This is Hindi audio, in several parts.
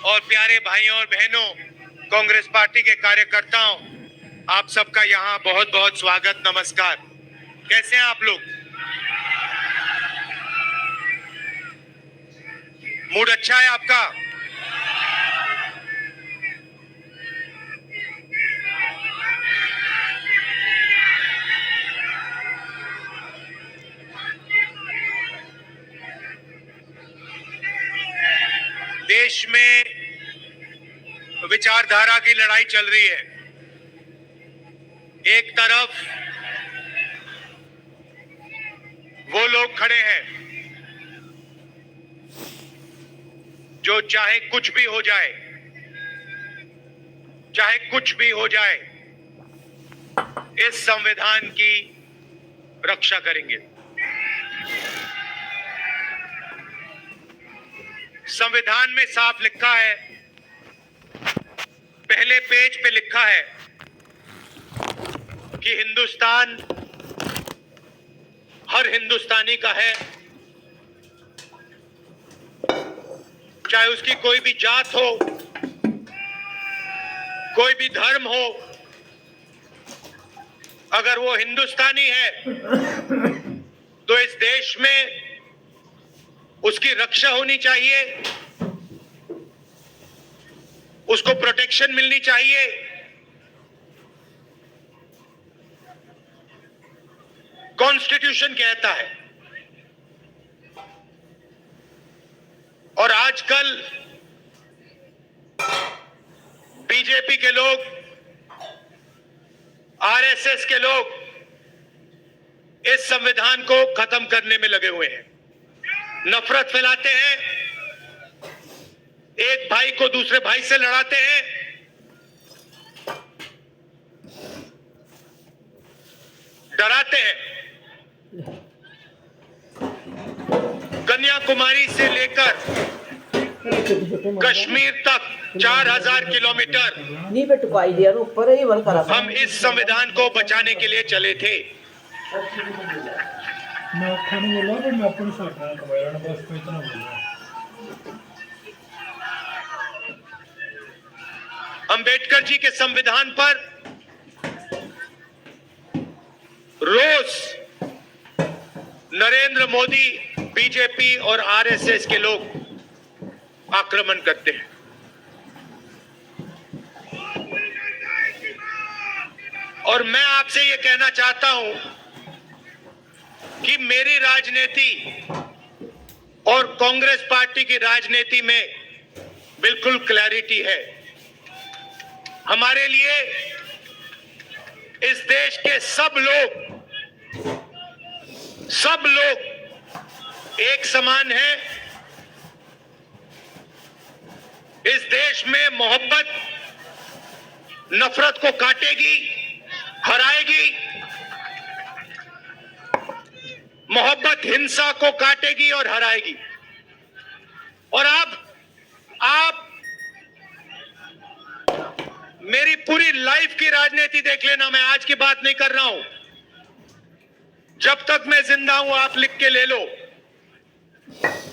और प्यारे भाइयों और बहनों, कांग्रेस पार्टी के कार्यकर्ताओं, आप सबका यहाँ बहुत बहुत स्वागत, नमस्कार। कैसे हैं आप लोग? मूड अच्छा है आपका? देश में विचारधारा की लड़ाई चल रही है। एक तरफ वो लोग खड़े हैं जो चाहे कुछ भी हो जाए, चाहे कुछ भी हो जाए, इस संविधान की रक्षा करेंगे। संविधान में साफ लिखा है, पहले पेज पे लिखा है कि हिंदुस्तान हर हिंदुस्तानी का है, चाहे उसकी कोई भी जात हो, कोई भी धर्म हो। अगर वो हिंदुस्तानी है तो इस देश में उसकी रक्षा होनी चाहिए, उसको प्रोटेक्शन मिलनी चाहिए। कॉन्स्टिट्यूशन कहता है। और आजकल बीजेपी के लोग, आरएसएस के लोग इस संविधान को खत्म करने में लगे हुए हैं। नफरत फैलाते हैं, एक भाई को दूसरे भाई से लड़ाते हैं, डराते हैं। कन्याकुमारी से लेकर कश्मीर तक 4000 किलोमीटर हम इस संविधान को बचाने के लिए चले थे। अंबेडकर जी के संविधान पर रोज नरेंद्र मोदी, बीजेपी और आरएसएस के लोग आक्रमण करते हैं। और मैं आपसे यह कहना चाहता हूं कि मेरी राजनीति और कांग्रेस पार्टी की राजनीति में बिल्कुल क्लैरिटी है। हमारे लिए इस देश के सब लोग एक समान हैं। इस देश में मोहब्बत नफरत को काटेगी, हराएगी। मोहब्बत हिंसा को काटेगी और हराएगी। और आप मेरी पूरी लाइफ की राजनीति देख लेना, मैं आज की बात नहीं कर रहा हूं। जब तक मैं जिंदा हूं, आप लिख के ले लो,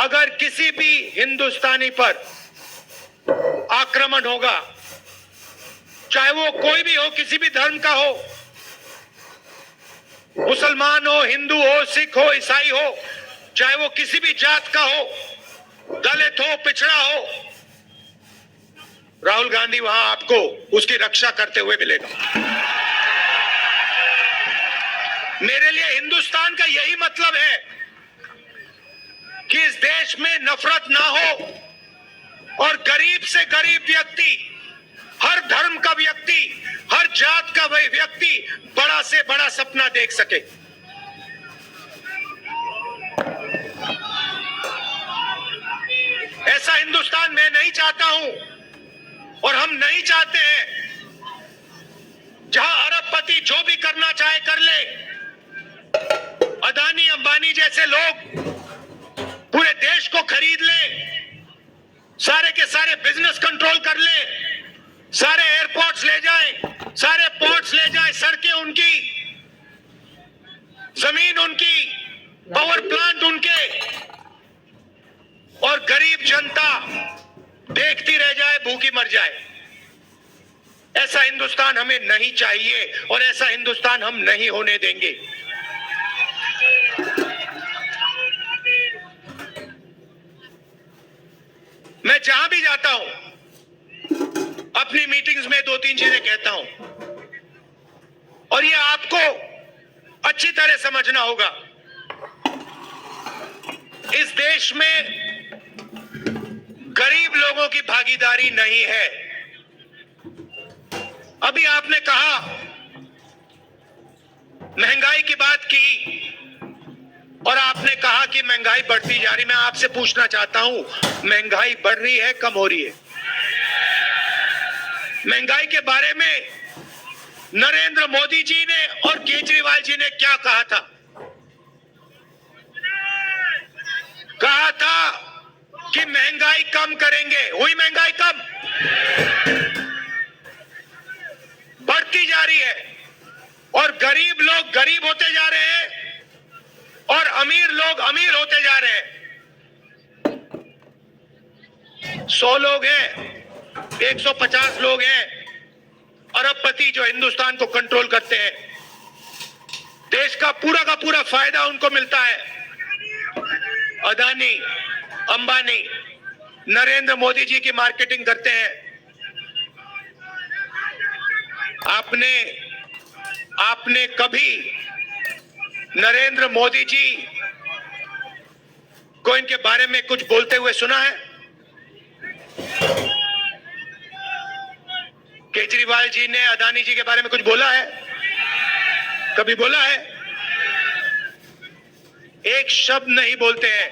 अगर किसी भी हिंदुस्तानी पर आक्रमण होगा, चाहे वो कोई भी हो, किसी भी धर्म का हो, मुसलमान हो, हिंदू हो, सिख हो, ईसाई हो, चाहे वो किसी भी जात का हो, दलित हो, पिछड़ा हो, राहुल गांधी वहां आपको उसकी रक्षा करते हुए मिलेगा। मेरे लिए हिंदुस्तान का यही मतलब है कि इस देश में नफरत ना हो और गरीब से गरीब व्यक्ति, हर धर्म का व्यक्ति, हर जात का व्यक्ति बड़ा से बड़ा सपना देख सके। ऐसा हिंदुस्तान मैं नहीं चाहता हूं और हम नहीं चाहते हैं जहां अरबपति जो भी करना चाहे कर ले। अदानी अंबानी जैसे लोग पूरे देश को खरीद ले, सारे के सारे बिजनेस कंट्रोल कर ले, सारे एयरपोर्ट्स ले जाए, सारे पोर्ट्स ले जाए, सड़कें उनकी, जमीन उनकी, पावर प्लांट उनके, और गरीब जनता देखती रह भूखी मर जाए। ऐसा हिंदुस्तान हमें नहीं चाहिए और ऐसा हिंदुस्तान हम नहीं होने देंगे। मैं जहां भी जाता हूं, अपनी मीटिंग्स में 2-3 चीजें कहता हूं और ये आपको अच्छी तरह समझना होगा। इस देश में गरीब लोगों की भागीदारी नहीं है। अभी आपने कहा, महंगाई की बात की और आपने कहा कि महंगाई बढ़ती जा रही। मैं आपसे पूछना चाहता हूं, महंगाई बढ़ रही है, कम हो रही है? महंगाई के बारे में नरेंद्र मोदी जी ने और केजरीवाल जी ने क्या कहा था? कहा था कि महंगाई कम करेंगे। हुई महंगाई कम? बढ़ती जा रही है और गरीब लोग गरीब होते जा रहे हैं और अमीर लोग अमीर होते जा रहे हैं। 100 लोग हैं, 150 लोग हैं अरबपति जो हिंदुस्तान को कंट्रोल करते हैं। देश का पूरा फायदा उनको मिलता है। अदानी, अंबानी, नरेंद्र मोदी जी की मार्केटिंग करते हैं। आपने कभी नरेंद्र मोदी जी को इनके बारे में कुछ बोलते हुए सुना है? केजरीवाल जी ने अदानी जी के बारे में कुछ बोला है? कभी बोला है? एक शब्द नहीं बोलते हैं,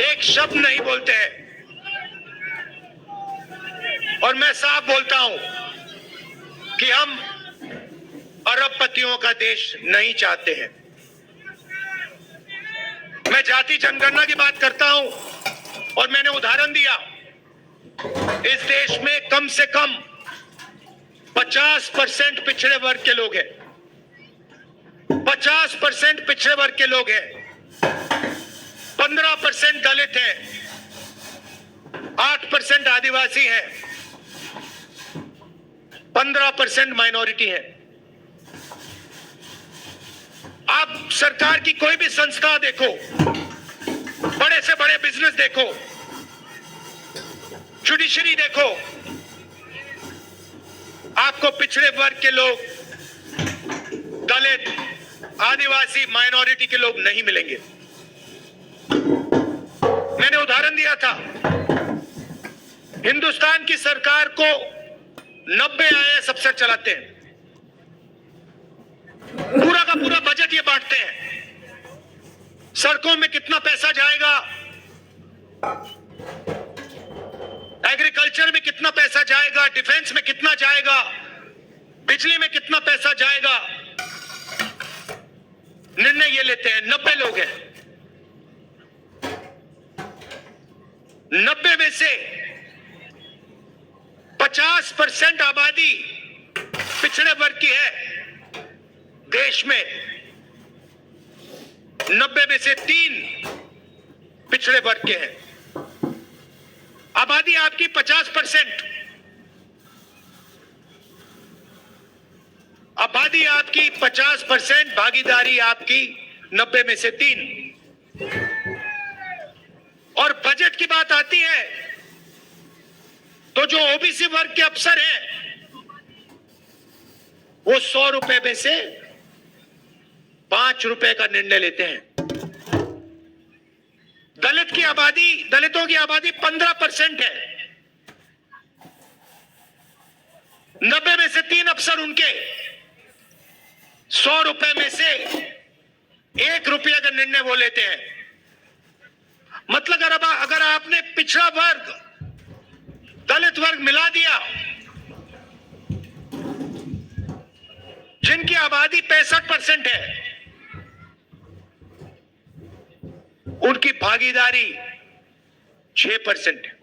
एक शब्द नहीं बोलते हैं। और मैं साफ बोलता हूं कि हम अरबपतियों का देश नहीं चाहते हैं। मैं जाति जनगणना की बात करता हूं और मैंने उदाहरण दिया। इस देश में कम से कम 50% पिछड़े वर्ग के लोग हैं। 50% पिछड़े वर्ग के लोग हैं। 15% दलित हैं, 8% आदिवासी हैं, 15% माइनॉरिटी है। आप सरकार की कोई भी संस्था देखो, बड़े से बड़े बिजनेस देखो, जुडिशरी देखो, आपको पिछड़े वर्ग के लोग, दलित, आदिवासी, माइनॉरिटी के लोग नहीं मिलेंगे। मैंने उदाहरण दिया था, हिंदुस्तान की सरकार को 90 IAS अफसर चलाते हैं। पूरा का पूरा बजट ये बांटते हैं। सड़कों में कितना पैसा जाएगा, एग्रीकल्चर में कितना पैसा जाएगा, डिफेंस में कितना जाएगा, बिजली में कितना पैसा जाएगा, निर्णय ये लेते हैं। 90 लोग हैं। 90 में से 50% आबादी पिछड़े वर्ग की है देश में। 90 में से 3 पिछड़े वर्ग के हैं। आबादी आपकी 50%, आबादी आपकी 50%, भागीदारी आपकी 90 में से 3। और बजट की बात आती है तो जो ओबीसी वर्ग के अफसर हैं वो 100 रुपए में से 5 रुपए का निर्णय लेते हैं। दलितों की आबादी 15% है। 90 में से 3 अफसर उनके 100 रुपए में से 1 रुपया का निर्णय वो लेते हैं। मतलब अगर आपने पिछड़ा वर्ग, दलित वर्ग मिला दिया, जिनकी आबादी 65% है, उनकी भागीदारी 6% है।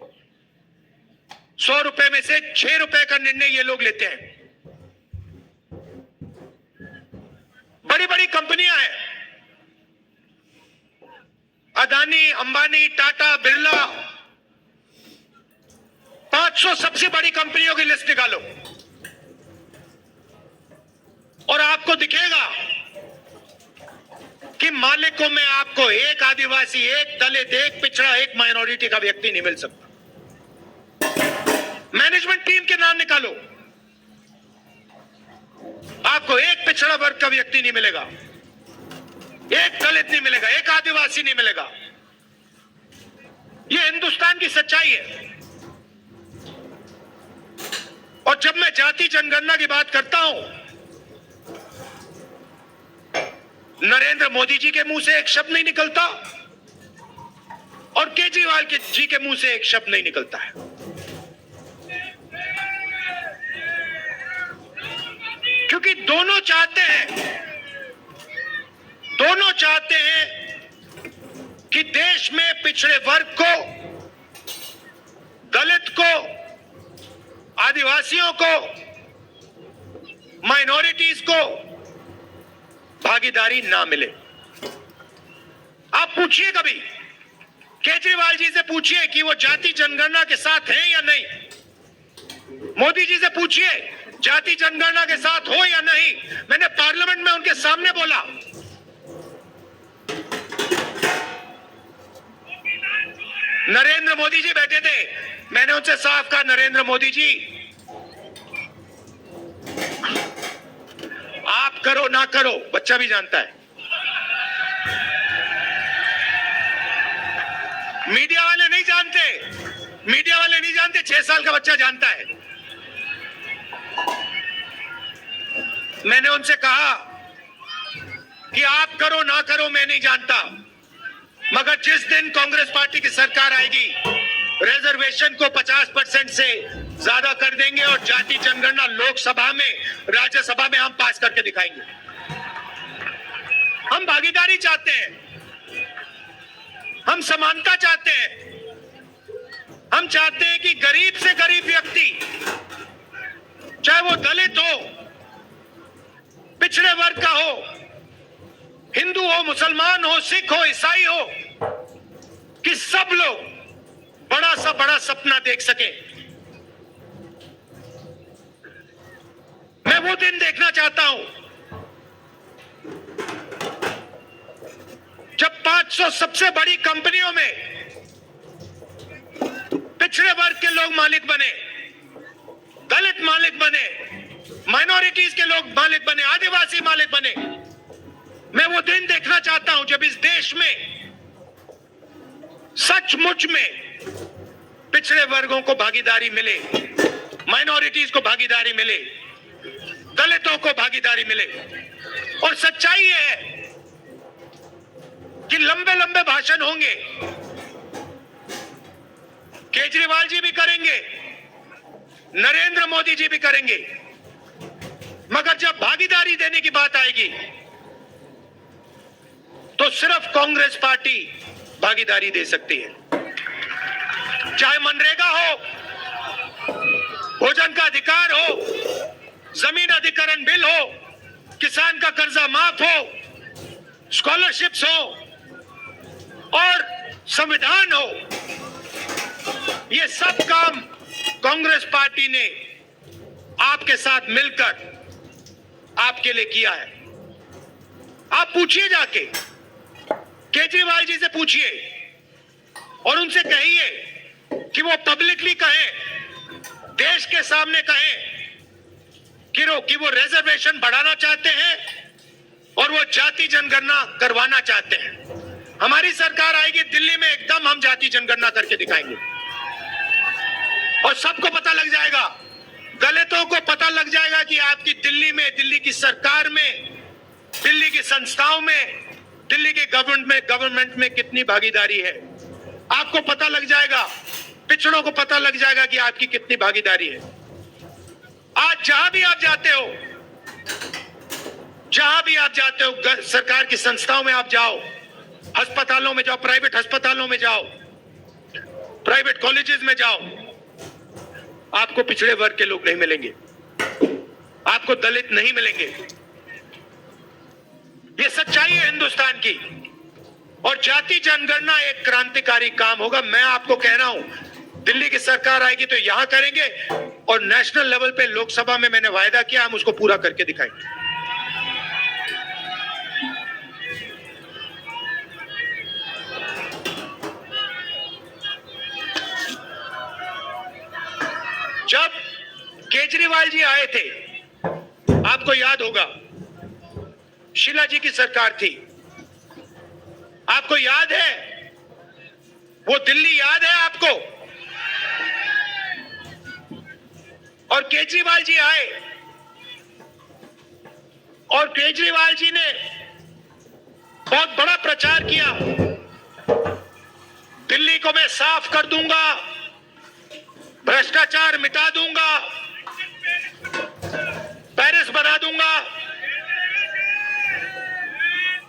100 रुपए में से 6 रुपए का निर्णय ये लोग लेते हैं। बड़ी बड़ी कंपनियां हैं, अदानी, अंबानी, टाटा, बिरला, 500 सबसे बड़ी कंपनियों की लिस्ट निकालो और आपको दिखेगा कि मालिकों में आपको एक आदिवासी, एक दलित, एक पिछड़ा, एक माइनॉरिटी का व्यक्ति नहीं मिल सकता। मैनेजमेंट टीम के नाम निकालो, आपको एक पिछड़ा वर्ग का व्यक्ति नहीं मिलेगा, एक दलित नहीं मिलेगा, एक आदिवासी नहीं मिलेगा। यह हिंदुस्तान की सच्चाई है। और जब मैं जाति जनगणना की बात करता हूं, नरेंद्र मोदी जी के मुंह से एक शब्द नहीं निकलता और केजरीवाल जी के मुंह से एक शब्द नहीं निकलता है। क्योंकि दोनों चाहते हैं कि देश में पिछड़े वर्ग को, दलित को, आदिवासियों को, माइनॉरिटीज को भागीदारी ना मिले। आप पूछिए कभी केजरीवाल जी से, पूछिए कि वो जाति जनगणना के साथ हैं या नहीं। मोदी जी से पूछिए जाति जनगणना के साथ हो या नहीं। मैंने पार्लियामेंट में उनके सामने बोला, नरेंद्र मोदी जी बैठे थे, मैंने उनसे साफ कहा, नरेंद्र मोदी जी आप करो ना करो, बच्चा भी जानता है। मीडिया वाले नहीं जानते, 6 साल का बच्चा जानता है। मैंने उनसे कहा कि आप करो ना करो मैं नहीं जानता, मगर जिस दिन कांग्रेस पार्टी की सरकार आएगी, रिजर्वेशन को 50% से ज्यादा कर देंगे और जाति जनगणना लोकसभा में, राज्यसभा में हम पास करके दिखाएंगे। हम भागीदारी चाहते हैं, हम समानता चाहते हैं, हम चाहते हैं कि गरीब से गरीब व्यक्ति, चाहे वो दलित हो, पिछड़े वर्ग का हो, हिंदू हो, मुसलमान हो, सिख हो, ईसाई हो, कि सब लोग बड़ा सा बड़ा सपना देख सके। मैं वो दिन देखना चाहता हूं जब 500 सबसे बड़ी कंपनियों में पिछड़े वर्ग के लोग मालिक बने, दलित मालिक बने, माइनॉरिटीज के लोग मालिक बने, आदिवासी मालिक बने। मैं वो दिन देखना चाहता हूं जब इस देश में सचमुच में पिछड़े वर्गों को भागीदारी मिले, माइनॉरिटीज को भागीदारी मिले, दलितों को भागीदारी मिले। और सच्चाई है कि लंबे लंबे भाषण होंगे, केजरीवाल जी भी करेंगे, नरेंद्र मोदी जी भी करेंगे, मगर जब भागीदारी देने की बात आएगी तो सिर्फ कांग्रेस पार्टी भागीदारी दे सकती है। चाहे मनरेगा हो, भोजन का अधिकार हो, जमीन अधिग्रहण बिल हो, किसान का कर्जा माफ हो, स्कॉलरशिप्स हो और संविधान हो, ये सब काम कांग्रेस पार्टी ने आपके साथ मिलकर आपके लिए किया है। आप पूछिए, जाके केजरीवाल जी से पूछिए और उनसे कहिए कि वो पब्लिकली कहें, देश के सामने कहें कि वो रिजर्वेशन बढ़ाना चाहते हैं और वो जाति जनगणना करवाना चाहते हैं। हमारी सरकार आएगी दिल्ली में, एकदम हम जाति जनगणना करके दिखाएंगे और सबको पता लग जाएगा, दलितों को पता लग जाएगा कि आपकी दिल्ली में, दिल्ली की सरकार में, दिल्ली की संस्थाओं में, दिल्ली के गवर्नमेंट में कितनी भागीदारी है। आपको पता लग जाएगा, पिछड़ों को पता लग जाएगा कि आपकी कितनी भागीदारी है। आज जहां भी आप जाते हो, सरकार की संस्थाओं में आप जाओ, अस्पतालों में जाओ, प्राइवेट अस्पतालों में जाओ, प्राइवेट कॉलेजेस में जाओ, आपको पिछड़े वर्ग के लोग नहीं मिलेंगे, आपको दलित नहीं मिलेंगे। ये सच्चाई है हिंदुस्तान की। और जाति जनगणना एक क्रांतिकारी काम होगा। मैं आपको कह रहा हूं, दिल्ली की सरकार आएगी तो यहां करेंगे, और नेशनल लेवल पे लोकसभा में मैंने वायदा किया, हम उसको पूरा करके दिखाएंगे। जब केजरीवाल जी आए थे, आपको याद होगा, शीला जी की सरकार थी, आपको याद है, वो दिल्ली याद है आपको? और केजरीवाल जी आए, और केजरीवाल जी ने बहुत बड़ा प्रचार किया, दिल्ली को मैं साफ कर दूंगा, भ्रष्टाचार मिटा दूंगा, पेरिस बना दूंगा।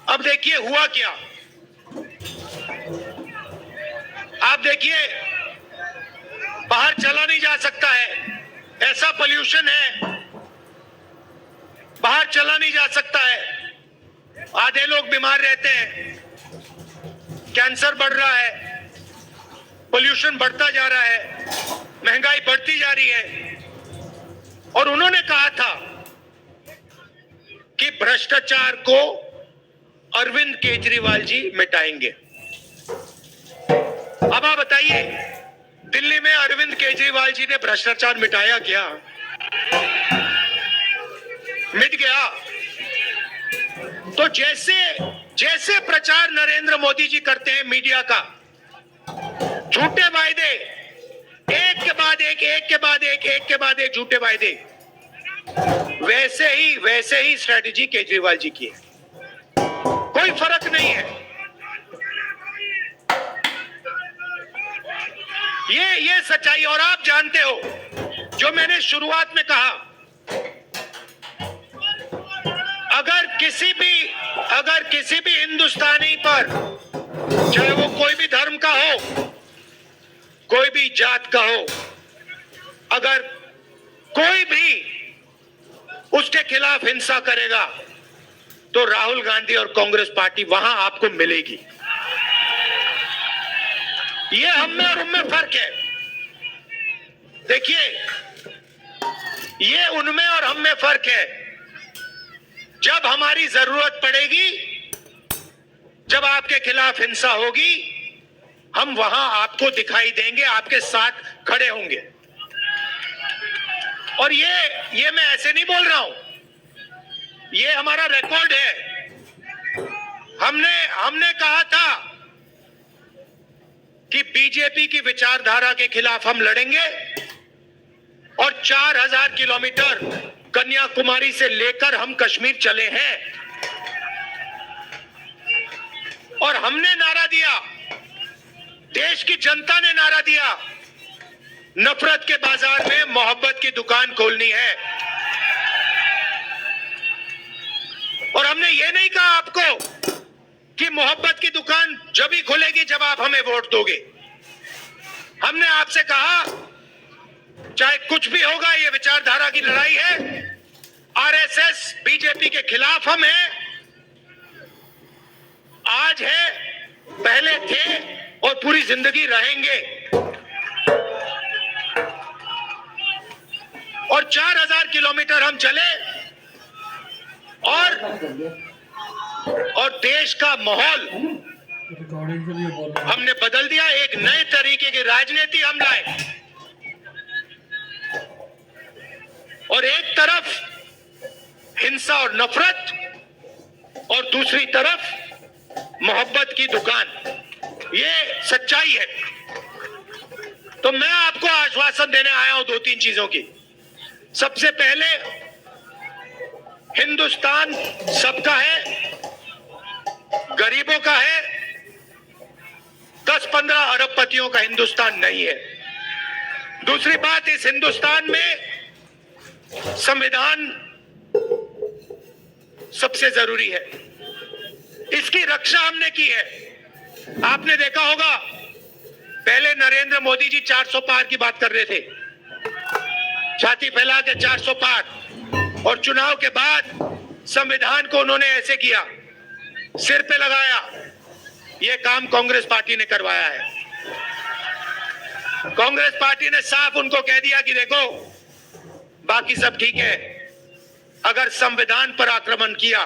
अब देखिए हुआ क्या। आप देखिए, बाहर चला नहीं जा सकता है, ऐसा पोल्यूशन है, बाहर चला नहीं जा सकता है, आधे लोग बीमार रहते हैं, कैंसर बढ़ रहा है, पोल्यूशन बढ़ता जा रहा है, महंगाई बढ़ती जा रही है। और उन्होंने कहा था कि भ्रष्टाचार को अरविंद केजरीवाल जी मिटाएंगे। अब आप बताइए, दिल्ली में अरविंद केजरीवाल जी ने भ्रष्टाचार मिटाया क्या? मिट गया। तो जैसे प्रचार नरेंद्र मोदी जी करते हैं मीडिया का, झूठे वायदे, एक के बाद एक, एक के बाद एक, एक के बाद एक झूठे वायदे, वैसे ही स्ट्रेटेजी केजरीवाल जी की है, कोई फर्क नहीं है। ये सच्चाई। और आप जानते हो, जो मैंने शुरुआत में कहा, अगर किसी भी हिंदुस्तानी पर, चाहे वो कोई भी धर्म का हो, कोई भी जात का हो, अगर कोई भी उसके खिलाफ हिंसा करेगा तो राहुल गांधी और कांग्रेस पार्टी वहां आपको मिलेगी। ये हम में और उनमें फर्क है। देखिए, ये उनमें और हम में फर्क है। जब हमारी जरूरत पड़ेगी, जब आपके खिलाफ हिंसा होगी, हम वहां आपको दिखाई देंगे, आपके साथ खड़े होंगे। और ये मैं ऐसे नहीं बोल रहा हूं, ये हमारा रिकॉर्ड है। हमने कहा था कि बीजेपी की विचारधारा के खिलाफ हम लड़ेंगे, और 4000 किलोमीटर कन्याकुमारी से लेकर हम कश्मीर चले हैं। और हमने नारा दिया, देश की जनता ने नारा दिया, नफरत के बाजार में मोहब्बत की दुकान खोलनी है। और हमने ये नहीं कहा आपको कि मोहब्बत की दुकान जब ही खुलेगी जब आप हमें वोट दोगे। हमने आपसे कहा, चाहे कुछ भी होगा, ये विचारधारा की लड़ाई है, आरएसएस बीजेपी के खिलाफ हम हैं, आज है, पहले थे और पूरी जिंदगी रहेंगे। और 4000 किलोमीटर हम चले, और देश का माहौल हमने बदल दिया। एक नए तरीके की राजनीति हम लाए, और एक तरफ हिंसा और नफरत, और दूसरी तरफ मोहब्बत की दुकान। ये सच्चाई है। तो मैं आपको आश्वासन देने आया हूं 2-3 चीजों की। सबसे पहले, हिंदुस्तान सबका है, गरीबों का है, 10-15 अरबपतियों का हिंदुस्तान नहीं है। दूसरी बात, इस हिंदुस्तान में संविधान सबसे जरूरी है, इसकी रक्षा हमने की है। आपने देखा होगा, पहले नरेंद्र मोदी जी 400 पार की बात कर रहे थे, छाती फैला के 400 पार, और चुनाव के बाद संविधान को उन्होंने ऐसे किया, सिर पे लगाया। यह काम कांग्रेस पार्टी ने करवाया है। कांग्रेस पार्टी ने साफ उनको कह दिया कि देखो बाकी सब ठीक है, अगर संविधान पर आक्रमण किया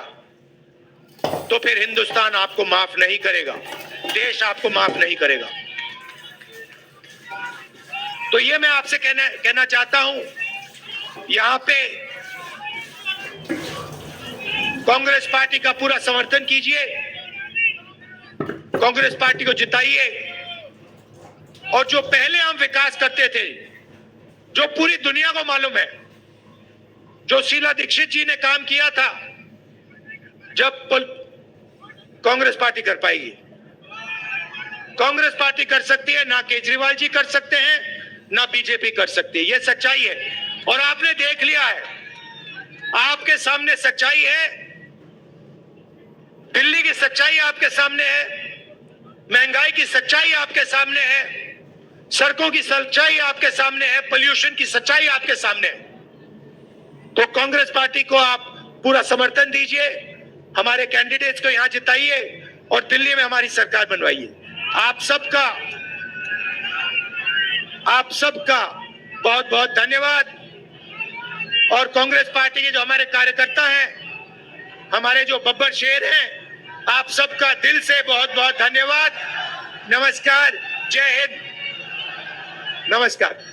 तो फिर हिंदुस्तान आपको माफ नहीं करेगा, देश आपको माफ नहीं करेगा। तो ये मैं आपसे कहना चाहता हूं, यहां पे कांग्रेस पार्टी का पूरा समर्थन कीजिए, कांग्रेस पार्टी को जिताइए, और जो पहले हम विकास करते थे, जो पूरी दुनिया को मालूम है, जो शीला दीक्षित जी ने काम किया था, जब कांग्रेस पार्टी कर पाएगी। कांग्रेस पार्टी कर सकती है, ना केजरीवाल जी कर सकते हैं, ना बीजेपी कर सकती है, यह सच्चाई है। और आपने देख लिया है, आपके सामने सच्चाई है, दिल्ली की सच्चाई आपके सामने है, महंगाई की सच्चाई आपके सामने है, सड़कों की सच्चाई आपके सामने है, पोल्यूशन की सच्चाई आपके सामने है। तो कांग्रेस पार्टी को आप पूरा समर्थन दीजिए, हमारे कैंडिडेट्स को यहां जिताइए और दिल्ली में हमारी सरकार बनवाइए। आप सबका बहुत बहुत धन्यवाद। और कांग्रेस पार्टी के जो हमारे कार्यकर्ता हैं, हमारे जो बब्बर शेर हैं, आप सबका दिल से बहुत बहुत धन्यवाद। नमस्कार, जय हिंद, नमस्कार।